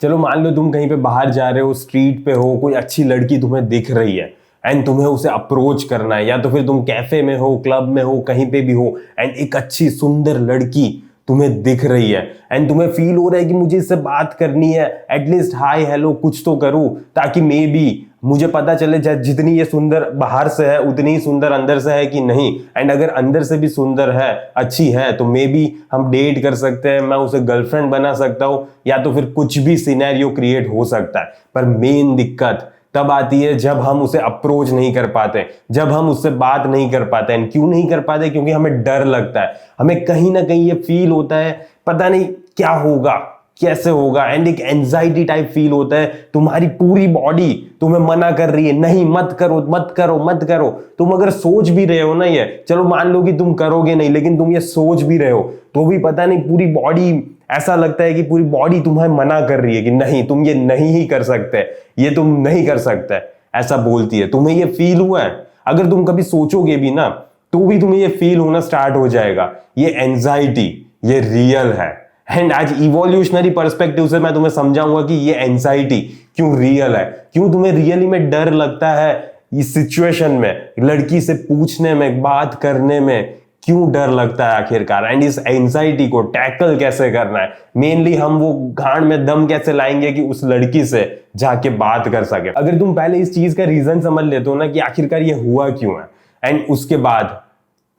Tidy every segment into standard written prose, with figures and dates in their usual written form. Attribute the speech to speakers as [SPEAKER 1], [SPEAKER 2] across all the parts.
[SPEAKER 1] चलो मान लो तुम कहीं पे बाहर जा रहे हो, स्ट्रीट पे हो, कोई अच्छी लड़की तुम्हें दिख रही है एंड तुम्हें उसे अप्रोच करना है, या तो फिर तुम कैफे में हो, क्लब में हो, कहीं पे भी हो एंड एक अच्छी सुंदर लड़की तुम्हें दिख रही है एंड तुम्हें फील हो रहा है कि मुझे इससे बात करनी है, एटलीस्ट हाय हेलो कुछ तो करूं ताकि मे बी मुझे पता चले जितनी ये सुंदर बाहर से है उतनी ही सुंदर अंदर से है कि नहीं। एंड अगर अंदर से भी सुंदर है, अच्छी है, तो मे बी हम डेट कर सकते हैं, मैं उसे गर्लफ्रेंड बना सकता हूं, या तो फिर कुछ भी सिनेरियो क्रिएट हो सकता है। पर मेन दिक्कत तब आती है जब हम उसे अप्रोच नहीं कर पाते, जब हम उससे बात नहीं कर पाते। एंड क्यों नहीं कर पाते? क्योंकि हमें डर लगता है, हमें कहीं ना कहीं ये फील होता है पता नहीं क्या होगा, कैसे होगा। एंड एक एंजाइटी टाइप फील होता है, तुम्हारी पूरी बॉडी तुम्हें मना कर रही है, नहीं मत करो मत करो मत करो। तुम अगर सोच भी रहे हो ना, ये चलो मान लो कि तुम करोगे नहीं, लेकिन तुम ये सोच भी रहे हो तो भी पता नहीं पूरी बॉडी, ऐसा लगता है कि पूरी बॉडी तुम्हें मना कर रही है कि नहीं तुम ये नहीं ही कर सकते, ये तुम नहीं कर सकते, ऐसा बोलती है। तुम्हें ये फील हुआ है? अगर तुम कभी सोचोगे भी ना तो भी तुम्हें ये फील होना स्टार्ट हो जाएगा। ये एंजाइटी ये रियल है। एंड आज इवोल्यूशनरी पर्सपेक्टिव से मैं तुम्हें समझाऊंगा कि ये एंजाइटी क्यों रियल है, क्यों तुम्हें रियली में डर लगता है इस सिचुएशन में, लड़की से पूछने में, बात करने में क्यों डर लगता है आखिरकार। एंड इस एंजाइटी को टैकल कैसे करना है, मेनली हम वो गांड में दम कैसे लाएंगे कि उस लड़की से जाके बात कर सके। अगर तुम पहले इस चीज का रीजन समझ लेते हो ना कि आखिरकार ये हुआ क्यों है, एंड उसके बाद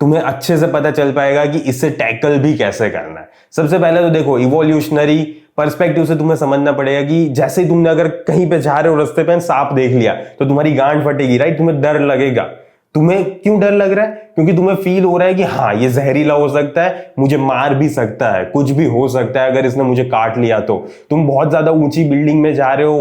[SPEAKER 1] तुम्हें अच्छे से पता चल पाएगा कि इसे टैकल भी कैसे करना है। सबसे पहले तो देखो, इवोल्यूशनरी पर्सपेक्टिव से तुम्हें समझना पड़ेगा कि जैसे ही तुमने अगर कहीं पे जा रहे हो, रास्ते पे सांप देख लिया तो तुम्हारी गांड फटेगी, राइट? तुम्हें डर लगेगा। तुम्हें क्यों डर लग रहा है? क्योंकि तुम्हें फील हो रहा है कि हाँ ये जहरीला हो सकता है, मुझे मार भी सकता है, कुछ भी हो सकता है अगर इसने मुझे काट लिया तो। तुम बहुत ज्यादा ऊंची बिल्डिंग में जा रहे हो,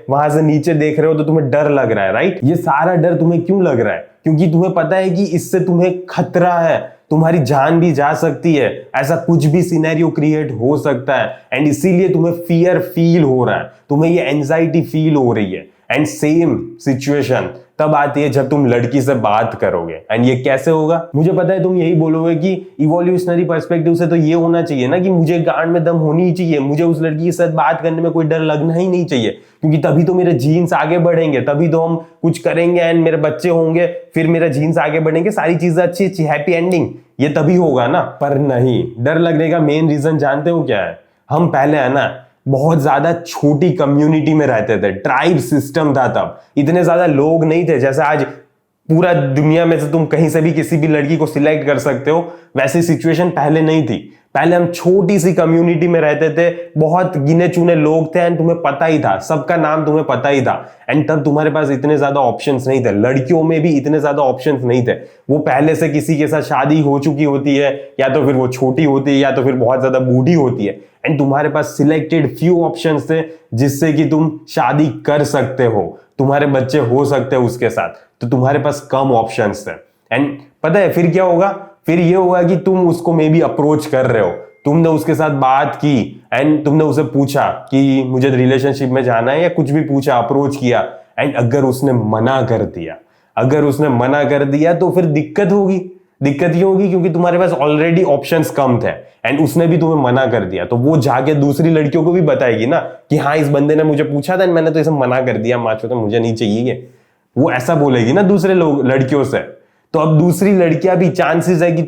[SPEAKER 1] वहां से नीचे देख रहे हो तो तुम्हें डर लग रहा है, राइट? ये सारा डर तुम्हें क्यों लग रहा है? क्योंकि तुम्हें पता है कि इससे तुम्हें खतरा है, तुम्हारी जान भी जा सकती है, ऐसा कुछ भी सिनेरियो क्रिएट हो सकता है। एंड इसीलिए तुम्हें फियर फील हो रहा है, तुम्हें ये एंजाइटी फील हो रही है। एंड सेम सिचुएशन तब आती है जब तुम लड़की से बात करोगे। एंड ये कैसे होगा? मुझे पता है तुम यही बोलोगे कि इवोल्यूशनरी पर्सपेक्टिव से तो ये होना चाहिए ना कि मुझे गांड में दम होनी ही चाहिए, मुझे उस लड़की के साथ बात करने में कोई डर लगना ही नहीं चाहिए, क्योंकि तभी तो मेरे जीन्स आगे बढ़ेंगे, तभी तो हम कुछ करेंगे एंड मेरे बच्चे होंगे, फिर मेरा जीन्स आगे बढ़ेंगे, सारी चीजें अच्छी अच्छी हैप्पी एंडिंग, ये तभी होगा ना। पर नहीं, डर लगने का मेन रीजन जानते हो क्या है? हम पहले है ना बहुत ज्यादा छोटी कम्युनिटी में रहते थे, ट्राइब सिस्टम था, तब इतने ज्यादा लोग नहीं थे। जैसे आज पूरा दुनिया में से तुम कहीं से भी किसी भी लड़की को सिलेक्ट कर सकते हो, वैसी सिचुएशन पहले नहीं थी। पहले हम छोटी सी कम्युनिटी में रहते थे, बहुत गिने चुने लोग थे एंड तुम्हें पता ही था, सबका नाम तुम्हें पता ही था। एंड तब तुम्हारे पास इतने ज्यादा ऑप्शंस नहीं थे, लड़कियों में भी इतने ज्यादा ऑप्शंस नहीं थे। वो पहले से किसी के साथ शादी हो चुकी होती है, या तो फिर वो छोटी होती है, या तो फिर बहुत ज्यादा बूढ़ी होती है। एंड तुम्हारे पास सिलेक्टेड फ्यू ऑप्शंस थे जिससे कि तुम शादी कर सकते हो, तुम्हारे बच्चे हो सकते हो उसके साथ, तो तुम्हारे पास कम ऑप्शंस थे। एंड पता है फिर क्या होगा? फिर ये होगा कि तुम उसको मे बी अप्रोच कर रहे हो, तुमने उसके साथ बात की एंड तुमने उसे पूछा कि मुझे रिलेशनशिप में जाना है, या कुछ भी पूछा, अप्रोच किया। एंड अगर उसने मना कर दिया, अगर उसने मना कर दिया तो फिर दिक्कत होगी। दिक्कत ये होगी क्योंकि तुम्हारे पास ऑलरेडी ऑप्शंस कम थे एंड उसने भी तुम्हें मना कर दिया, तो वो जाके दूसरी लड़कियों को भी बताएगी ना कि हाँ इस बंदे ने मुझे पूछा था, मैंने तो इसे मना कर दिया, माचो तो मुझे नहीं चाहिए ये। वो ऐसा बोलेगी ना दूसरे लोग लड़कियों से। तो अब दूसरी लड़कियां भी चांसेस है कि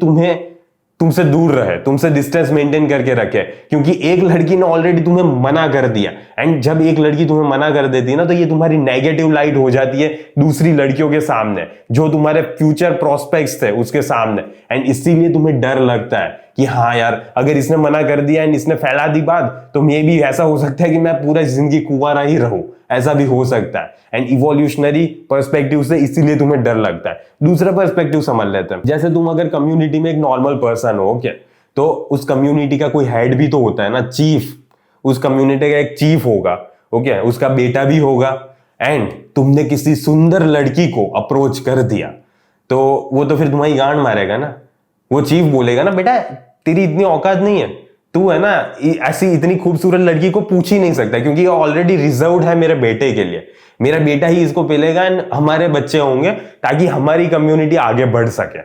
[SPEAKER 1] तुमसे दूर रहे, तुमसे डिस्टेंस मेंटेन करके रखे, क्योंकि एक लड़की ने ऑलरेडी तुम्हें मना कर दिया। एंड जब एक लड़की तुम्हें मना कर देती है ना, तो ये तुम्हारी नेगेटिव लाइट हो जाती है दूसरी लड़कियों के सामने, जो तुम्हारे फ्यूचर प्रोस्पेक्ट्स थे उसके सामने। एंड इसीलिए तुम्हें डर लगता है कि हाँ यार अगर इसने मना कर दिया एंड इसने फैला दी बात, तो मे भी ऐसा हो सकता है कि मैं पूरा जिंदगी कुंवारा ही रहूं, ऐसा भी हो सकता है। एंड इवोल्यूशनरी पर्सपेक्टिव से इसीलिए तुम्हें डर लगता है। दूसरा पर्सपेक्टिव समझ लेते हैं। जैसे तुम अगर कम्युनिटी में एक नॉर्मल पर्सन हो, ओके, तो उस कम्युनिटी का कोई हेड भी तो होता है ना, चीफ। उस कम्युनिटी का एक चीफ होगा, ओके, उसका बेटा भी होगा। एंड तुमने किसी सुंदर लड़की को अप्रोच कर दिया तो वो तो फिर तुम्हारी गांड मारेगा ना। वो चीफ बोलेगा ना, बेटा तेरी इतनी औकात नहीं है, तू है ना ऐसी इतनी खूबसूरत लड़की को पूछ ही नहीं सकता, क्योंकि ये ऑलरेडी रिजर्व्ड है मेरे बेटे के लिए, मेरा बेटा ही इसको पेलेगा एंड हमारे बच्चे होंगे ताकि हमारी कम्युनिटी आगे बढ़ सके।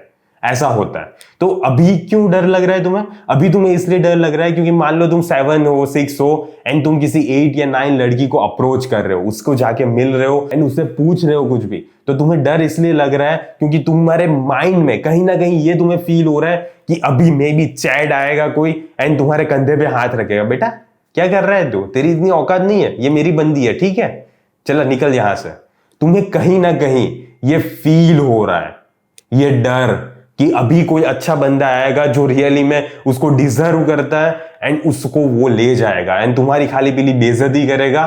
[SPEAKER 1] ऐसा होता है। तो अभी क्यों डर लग रहा है तुम्हें? अभी तुम्हें इसलिए डर लग रहा है क्योंकि मान लो तुम 7 हो 6 हो एंड तुम किसी 8 या 9 लड़की को अप्रोच कर रहे हो, उसको जाके मिल रहे हो एंड उससे पूछ रहे हो कुछ भी, तो तुम्हें डर इसलिए लग रहा है क्योंकि तुम्हारे माइंड में कहीं ना कहीं ये तुम्हें फील हो रहा है कि अभी मे बी चैट आएगा कोई एंड तुम्हारे कंधे पे हाथ रखेगा, बेटा क्या कर रहा है तू, तेरी इतनी औकात नहीं है, ये मेरी बंदी है, ठीक है चला निकल यहां से। तुम्हें कहीं ना कहीं ये फील हो रहा है, ये डर कि अभी कोई अच्छा बंदा आएगा जो रियली में उसको डिजर्व करता है एंड उसको वो ले जाएगा एंड तुम्हारी खाली पीली बेइज्जती करेगा।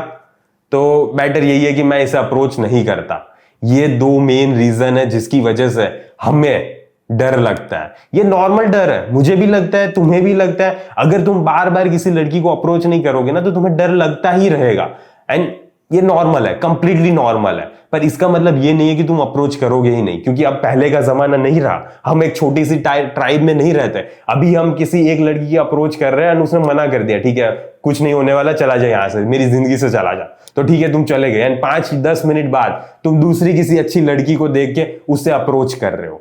[SPEAKER 1] तो बेटर यही है कि मैं इसे अप्रोच नहीं करता। ये 2 मेन रीजन है जिसकी वजह से हमें डर लगता है। ये नॉर्मल डर है, मुझे भी लगता है, तुम्हें भी लगता है। अगर तुम बार बार किसी लड़की को अप्रोच नहीं करोगे ना तो तुम्हें डर लगता ही रहेगा एंड ये नॉर्मल है, कंप्लीटली नॉर्मल है। पर इसका मतलब ये नहीं है कि तुम अप्रोच करोगे ही नहीं, क्योंकि अब पहले का जमाना नहीं रहा। हम एक छोटी सी ट्राइब में नहीं रहते। अभी हम किसी एक लड़की की अप्रोच कर रहे हैं और उसने मना कर दिया, ठीक है कुछ नहीं होने वाला, चला जा यहां से, मेरी जिंदगी से चला जा, तो ठीक है तुम चले गए एंड 5-10 मिनट बाद तुम दूसरी किसी अच्छी लड़की को देख के उससे अप्रोच कर रहे हो।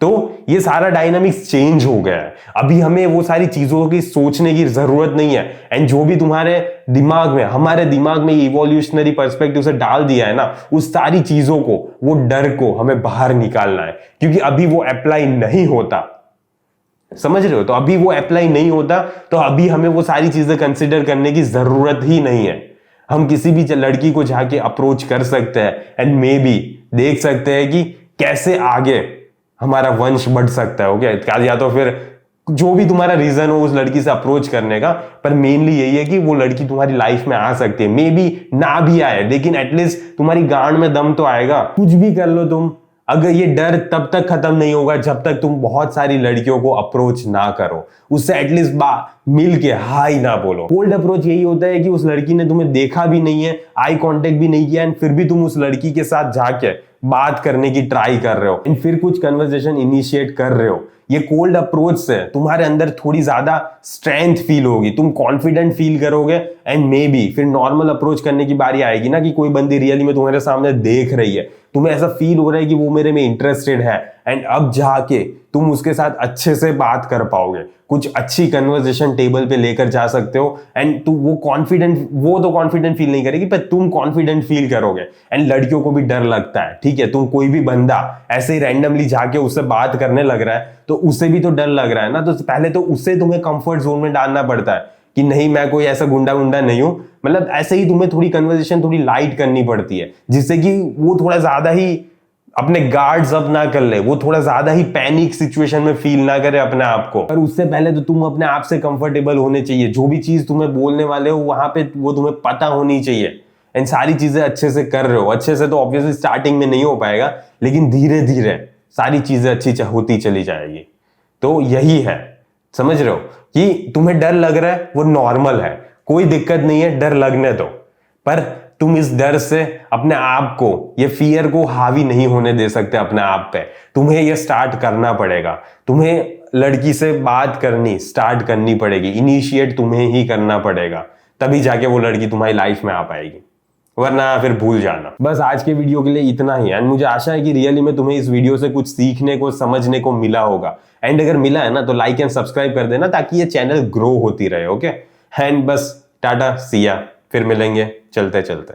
[SPEAKER 1] तो ये सारा डायनामिक्स चेंज हो गया है। अभी हमें वो सारी चीजों की सोचने की जरूरत नहीं है एंड जो भी तुम्हारे दिमाग में, हमारे दिमाग में इवोल्यूशनरी पर्सपेक्टिव से डाल दिया है ना, उस सारी चीजों को, वो डर को हमें बाहर निकालना है, क्योंकि अभी वो अप्लाई नहीं होता। समझ रहे हो? तो अभी वो अप्लाई नहीं होता, तो अभी हमें वो सारी चीजें कंसिडर करने की जरूरत ही नहीं है। हम किसी भी लड़की को जाके अप्रोच कर सकते हैं एंड मे बी देख सकते हैं कि कैसे आगे हमारा वंश बढ़ सकता है। ओके, या तो फिर जो भी तुम्हारा रीजन हो उस लड़की से अप्रोच करने का, पर मेनली यही है कि वो लड़की तुम्हारी लाइफ में आ सकती है। मे बी ना भी आए, लेकिन एटलीस्ट तुम्हारी गांड में दम तो आएगा। कुछ भी कर लो तुम, अगर ये डर तब तक खत्म नहीं होगा जब तक तुम बहुत सारी लड़कियों को अप्रोच ना करो, उससे एटलीस्ट मिल के हाई ना बोलो। कोल्ड अप्रोच यही होता है कि उस लड़की ने तुम्हें देखा भी नहीं है, आई कांटेक्ट भी नहीं किया एंड फिर भी तुम उस लड़की के साथ जाके बात करने की ट्राई कर रहे हो एंड फिर कुछ कन्वर्सेशन इनिशिएट कर रहे हो। ये कोल्ड अप्रोच से तुम्हारे अंदर थोड़ी ज्यादा स्ट्रेंथ फील होगी, तुम कॉन्फिडेंट फील करोगे एंड मे बी फिर नॉर्मल अप्रोच करने की बारी आएगी ना कि कोई बंदी रियली में तुम्हारे सामने देख रही है, तुम्हें ऐसा फील हो रहा है कि वो मेरे में इंटरेस्टेड है एंड अब जाके तुम उसके साथ अच्छे से बात कर पाओगे, कुछ अच्छी कन्वर्सेशन टेबल पे लेकर जा सकते हो एंड तू वो तो कॉन्फिडेंट फील नहीं करेगी पर तुम कॉन्फिडेंट फील करोगे। एंड लड़कियों को भी डर लगता है, ठीक है, तुम कोई भी बंदा ऐसे ही रैंडमली जाके उससे बात करने लग रहा है तो उससे भी तो डर लग रहा है ना, तो पहले तो उससे तुम्हें कंफर्ट जोन में डालना पड़ता है कि नहीं मैं कोई ऐसा गुंडा नहीं हूं, मतलब ऐसे ही तुम्हें थोड़ी कन्वर्सेशन थोड़ी लाइट करनी पड़ती है जिससे कि वो थोड़ा ज्यादा ही अपने गार्ड्स अप ना कर ले, वो थोड़ा ज्यादा ही पैनिक सिचुएशन में फील ना करे अपने आप को। पर उससे पहले तो तुम अपने आप से कंफर्टेबल होने चाहिए, जो भी चीज तुम्हें बोलने वाले हो वहां पे वो तुम्हें पता होनी चाहिए एंड सारी चीजें अच्छे से कर रहे हो। अच्छे से तो ऑब्वियसली स्टार्टिंग में नहीं हो पाएगा, लेकिन धीरे धीरे सारी चीजें अच्छी होती चली जाएगी। तो यही है, समझ रहे हो कि तुम्हें डर लग रहा है वो नॉर्मल है, कोई दिक्कत नहीं है, डर लगने दो। पर तुम इस डर से अपने आप को, ये फियर को हावी नहीं होने दे सकते अपने आप पे। तुम्हें ये स्टार्ट करना पड़ेगा, तुम्हें लड़की से बात करनी स्टार्ट करनी पड़ेगी, इनिशिएट तुम्हें ही करना पड़ेगा, तभी जाके वो लड़की तुम्हारी लाइफ में आ पाएगी, वरना फिर भूल जाना। बस आज के वीडियो के लिए इतना ही एंड मुझे आशा है कि रियली में तुम्हें इस वीडियो से कुछ सीखने को, समझने को मिला होगा एंड अगर मिला है ना तो लाइक एंड सब्सक्राइब कर देना ताकि ये चैनल ग्रो होती रहे। ओके एंड बस टाटा, सिया, फिर मिलेंगे चलते चलते।